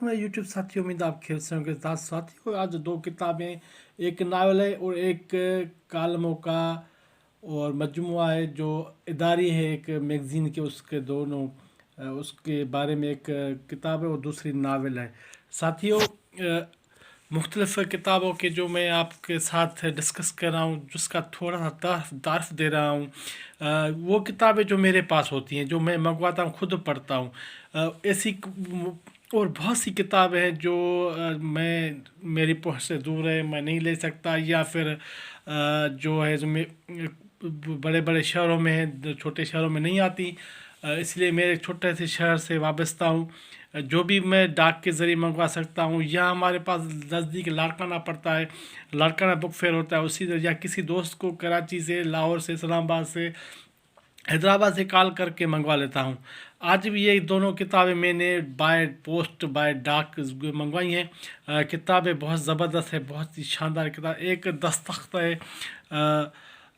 हमारे यूट्यूब साथी, उम्मीद आप खेल से होंगे। साथियों, आज दो किताबें, एक नावल है और एक कालमों का और मजमुआ है जो इदारी है एक मैगज़ीन के, उसके दोनों उसके बारे में एक किताब है और दूसरी नावल है। साथियों, मुख्तलिफ़ किताबों के जो मैं आपके साथ डिस्कस कर रहा हूँ, जिसका थोड़ा सा तारफ़ दे रहा हूँ, वो किताबें जो मेरे पास होती हैं, जो मैं मंगवाता हूँ, खुद पढ़ता हूँ। ऐसी और बहुत सी किताबें हैं जो मैं मेरी पहुँच से दूर है, मैं नहीं ले सकता, या फिर जो है जो मैं बड़े बड़े शहरों में है, छोटे शहरों में नहीं आती। इसलिए मैं एक छोटे से शहर से वाबस्ता हूँ। जो भी मैं डाक के ज़रिए मंगवा सकता हूँ, या हमारे पास नज़दीक लाड़काना पड़ता है, लाड़काना बुक फेयर होता है, उसी या किसी दोस्त को कराची से, लाहौर से, इस्लामाबाद से, हैदराबाद से कॉल करके मंगवा लेता हूँ। आज भी ये दोनों किताबें मैंने बाय पोस्ट, बाय डाक मंगवाई हैं। किताबें बहुत ज़बरदस्त है, बहुत ही शानदार किताब। एक दस्तखत है,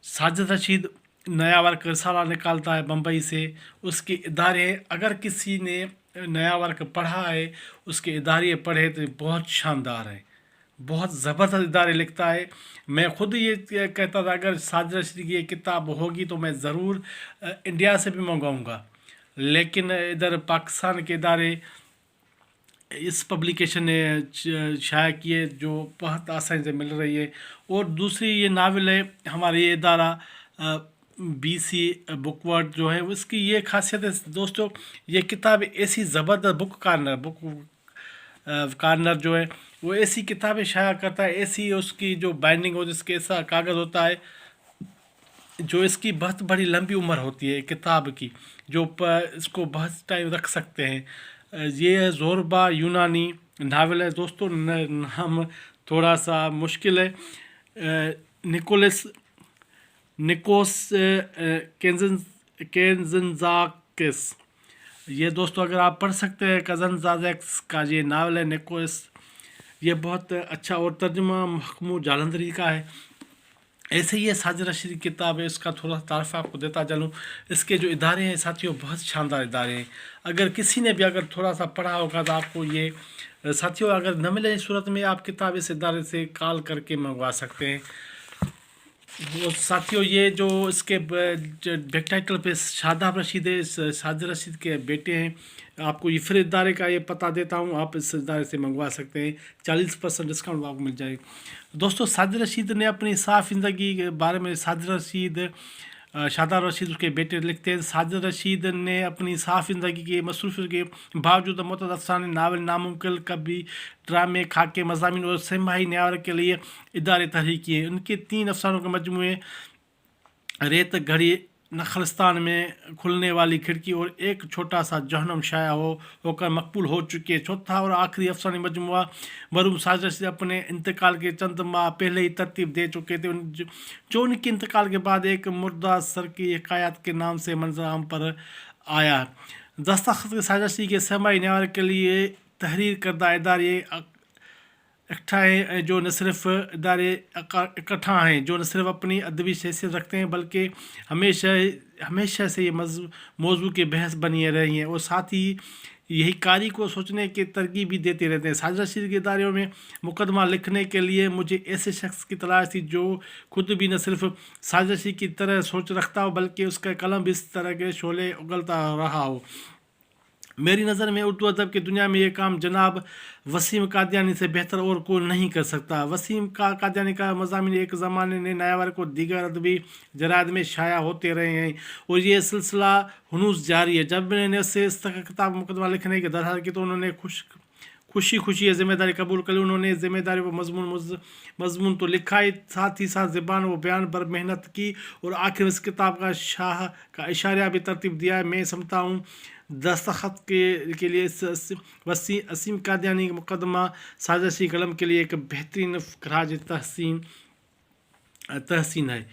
साजिद रशीद नया वर्क रिसाला निकालता है बम्बई से, उसके इदारे, अगर किसी ने नया वर्क पढ़ा है, उसके इदारे पढ़े तो बहुत शानदार है, बहुत ज़बरदस्त इदारे लिखता है। मैं ख़ुद ये कहता था अगर साजिद रशीद की ये किताब होगी तो मैं ज़रूर इंडिया से भी मंगवाऊँगा, लेकिन इधर पाकिस्तान के इदारे इस पब्लिकेशन ने शाया की है, जो बहुत आसानी से मिल रही है। और दूसरी ये नावल है, हमारा ये इदारा BC बुकवर्ड जो है, उसकी ये खासियत है दोस्तों, ये किताब ऐसी ज़बरदस्त बुक कार्नर जो है वो ऐसी किताबें शाया करता है, ऐसी उसकी जो बाइंडिंग हो, जिसके ऐसा कागज़ होता है, जो इसकी बहुत बड़ी लंबी उम्र होती है किताब की, जो इसको बहुत टाइम रख सकते हैं। ये ज़ोरबा यूनानी नावल है दोस्तों, नाम थोड़ा सा मुश्किल है। निकोस केंजनजाकिस, ये दोस्तों अगर आप पढ़ सकते हैं, कज़नज़ाज़ेक्स का ये नावल है निकोस, ये बहुत अच्छा, और तर्जुमा महमूद जालंधरी का है। ऐसे ही ये साजिद रशीद की किताब है, इसका थोड़ा तारफ़ आपको देता चलूँ। इसके जो इदारे हैं साथियों, बहुत शानदार इदारे हैं। अगर किसी ने भी अगर थोड़ा सा पढ़ा होगा तो आपको ये साथियों, अगर न मिले इस सूरत में, आप किताब इस इदारे से कॉल करके मंगवा सकते हैं। वो साथियों, ये जो इसके बैक टाइटल पे शादाब रशीद है, साजिद रशीद के बेटे हैं। आपको ये फिर इदारे का ये पता देता हूँ, आप इस इदारे से मंगवा सकते हैं, 40% डिस्काउंट आपको मिल जाएगा। दोस्तों, साजिद रशीद ने अपनी साफ ज़िंदगी के बारे में, साजिद रशीद, शादाब रशीद उसके बेटे लिखते हैं, साजिद रशीद ने अपनी साफ ज़िंदगी के मसरूफ़ के बावजूद मुतअद्दिद अफ़साने, नावल, नामुमकिन, कभी ड्रामे, खाके, मज़ामीन और सिमाही न्यार के लिए इदारे तहरीक किए। उनके 3 अफ़सानों के मजमूए, रेत घड़ी, नखलस्तान में खुलने वाली खिड़की और एक छोटा सा जहन्नम शाया होकर मकबूल हो चुके। चौथा और आखिरी अफसानी मजमुआ मरहूम साजिद रशीद अपने इंतकाल के चंद माह पहले ही तरतीब दे चुके थे, जो उनके इंतकाल के बाद एक मुर्दा सर की हकायत के नाम से मंजर आम पर आया। दस्तखत के साजिद रशीद के समाई न्यार के लिए तहरीर करदा इदारे इकट्ठा हैं, जो न सिर्फ इदारे इकट्ठा हैं जो न सिर्फ अपनी अदबी हैसियत रखते हैं, बल्कि हमेशा से ये मौजू की बहस बनी रही हैं, और साथ ही यही कारी को सोचने की तरकीब भी देते रहते हैं। साजिद रशीद के इदारों में मुकदमा लिखने के लिए मुझे ऐसे शख्स की तलाश थी जो खुद भी न सिर्फ साजिद रशीद की तरह सोच रखता हो, बल्कि उसका कलम भी इस तरह के शोले उगलता रहा हो। मेरी नज़र में उर्दू अदब की दुनिया में ये काम जनाब वसीम कादियानी से बेहतर और कोई नहीं कर सकता। वसीम कादियानी का मज़ामीन एक ज़माने ने नायावर को दीगर अदबी जराद में शाया होते रहे हैं, और ये सिलसिला हनूस जारी है। जब मैंने उससे इस तरह किताब मुकदमा लिखने की दरखास्त की तो उन्होंने खुशी खुशी ज़िम्मेदारी कबूल कर ली। उन्होंने ज़िम्मेदारी व मजमून तो लिखा ही, साथ ही साथ ज़बान व बयान पर मेहनत की, और आखिर इस किताब का शाह का इशारा भी तरतीब दिया है। मैं समझता हूँ दस्तखत के लिए वसीम कादियानी का मुकदमा साजिद रशीद कलम के लिए एक बेहतरीन खराज तहसीन है।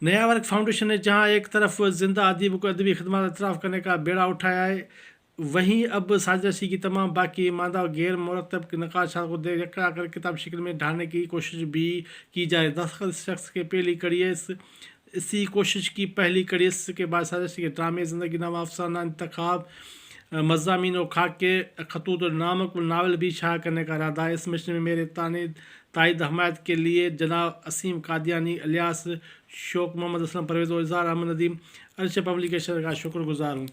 नया वर्क फाउंडेशन ने जहाँ एक तरफ जिंदा अदीब को अदबी खदमात अतराफ़ करने का बेड़ा उठाया है, वहीं अब साजिद रशीद की तमाम बाकी मादा और गैर मुरतब के नकाशात को देखा कर किताब शक्ल में ढालने की कोशिश भी की जाए। दस्तखत इस शख्स की पहली कड़ी है, इसी कोशिश की पहली कड़ी। इसके बाद साजिद रशीद के ड्रामे, ज़िंदगी नामा, अफसाना, इंतखाब, मज़ामीन और खाके खतूत और नामक नावल भी शाया करने का इरादा है। इस मिशन में मेरे तायद हमायत के लिए जनाब असीम कादियानी अलियास शौक मोहम्मद असलम परवेज़ और इज़हार अहमद नदीम अर्श पब्लिकेशन का शुक्रगुजार हूँ।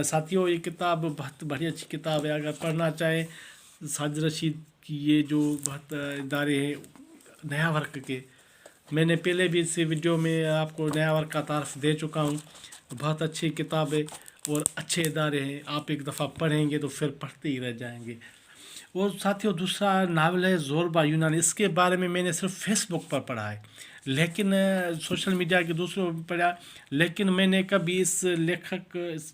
साथियों, ये किताब बहुत बड़ी अच्छी किताब है। अगर पढ़ना चाहें साजिद रशीद की ये जो बहुत इदारे हैं नया वर्क के, मैंने पहले भी इस वीडियो में आपको नया वर्क का तारफ़ दे चुका हूँ। बहुत अच्छी किताब है और अच्छे इदारे हैं। आप एक दफ़ा पढ़ेंगे तो फिर पढ़ते ही रह जाएंगे। और साथियों, दूसरा नावल है ज़ोरबा यूनानी। इसके बारे में मैंने सिर्फ फेसबुक पर पढ़ा है, लेकिन सोशल मीडिया के दूसरों पर पढ़ा, लेकिन मैंने कभी इस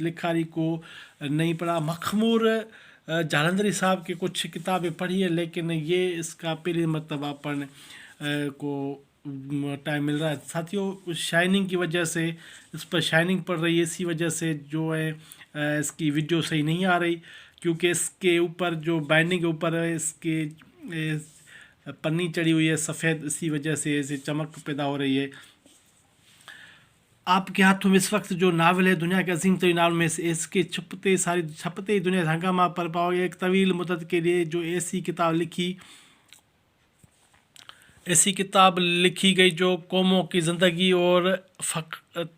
लिखारी को नहीं पढ़ा। मखमूर जालंधरी साहब की कुछ किताबें पढ़ी है, लेकिन ये इसका पहली मरतबा पढ़ने को टाइम मिल रहा है। साथियों, शाइनिंग की वजह से इस पर शाइनिंग पड़ रही है, इसी वजह से जो है इसकी वीडियो सही नहीं आ रही, क्योंकि इसके ऊपर जो बाइंडिंग के ऊपर है इसके पन्नी चढ़ी हुई है सफ़ेद, इसी वजह से ऐसे चमक पैदा हो रही है। आपके हाथों में इस वक्त जो नावल है दुनिया के अजीम तरीन नावल में से, इसके छपते ही दुनिया हंगामा पर पाओगे। एक तवील मुद्दत के लिए जो ऐसी किताब लिखी गई जो कौमों की ज़िंदगी और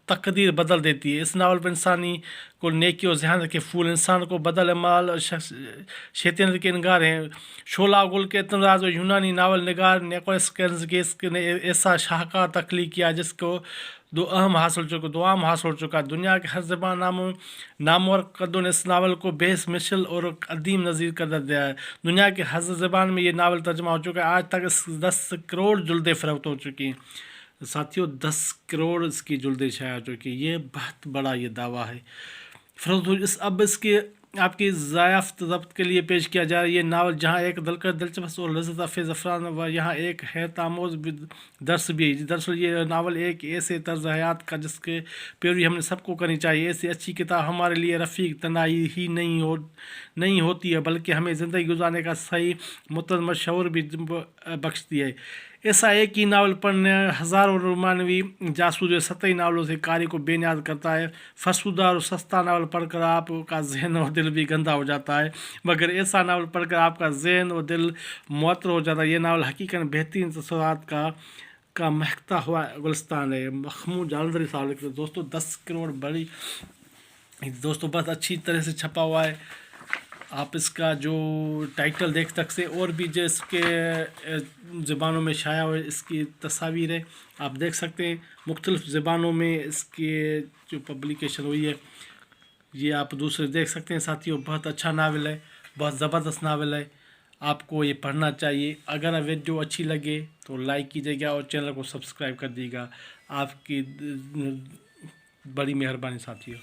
तकदीर बदल देती है। इस नावल पर इंसानी को नेकी और जहान के फूल, इंसान को बदल माल और शैतानियत के इंगार हैं। शोला गुल के तंदाज और यूनानी नावल निगार निकोलस केर्न्स ने ऐसा शाहकार तख्लीक किया जिसको दो आम हासिल हो चुका। दुनिया के हर ज़बान नामवर कदों ने इस नावल को बेहस मिशल और अदीम नज़ीर कर दिया है। दुनिया के हर ज़बान में ये नावल तर्जुमा हो चुका है। आज तक 10 करोड़ जुल्दें फ़रोख्त हो चुकी हैं। साथियों, 10 करोड़ इसकी जुल्दें शाया हो चुकी हैं। ये बहुत बड़ा ये दावा है। अब इसके आपकी ज़ायफ़्त ज़ब्त के लिए पेश किया जा रहा है ये नावल, जहाँ एक दिलचस्प और लज़्ज़त अफ़ेज़ अफरान व यहाँ एक हैरत आमोज़ दर्स भी है। दरअसल ये नावल एक ऐसे तर्ज़ हयात का जिसके पैरवी हमने सबको करनी चाहिए। ऐसी अच्छी किताब हमारे लिए रफ़ीक तनाई ही नहीं होती है, बल्कि हमें ज़िंदगी गुजारने का सही मुतज़म्मन शऊर भी बख्शती है। ऐसा एक ही नावल पढ़ने हज़ारों रोमानवी जासूस सतही नावलों से कारी को बेनियाज करता है। फरसुदा और सस्ता नावल पढ़कर आपका जहन और दिल भी गंदा हो जाता है, मगर ऐसा नावल पढ़कर आपका जहन और दिल मुअत्तर हो जाता है। ये नावल हकीकत बेहतरीन तसव्वुरात का महकता हुआ गुलस्तान है। मखमूर जालंधरी साहब के दोस्तों 10 करोड़ बड़ी दोस्तों बहुत अच्छी तरह से छपा हुआ है। आप इसका जो टाइटल देख सकते हैं, और भी जो इसके ज़बानों में शाया हुए इसकी तस्वीर है आप देख सकते हैं। मुख्तलिफ़ ज़बानों में इसकी जो पब्लिकेशन हुई है ये आप दूसरे देख सकते हैं। साथियों, बहुत अच्छा नावल है, बहुत ज़बरदस्त नावल है, आपको ये पढ़ना चाहिए। अगर वीडियो अच्छी लगे तो लाइक कीजिएगा और चैनल को सब्सक्राइब कर दीजिएगा। आपकी बड़ी मेहरबानी साथियों।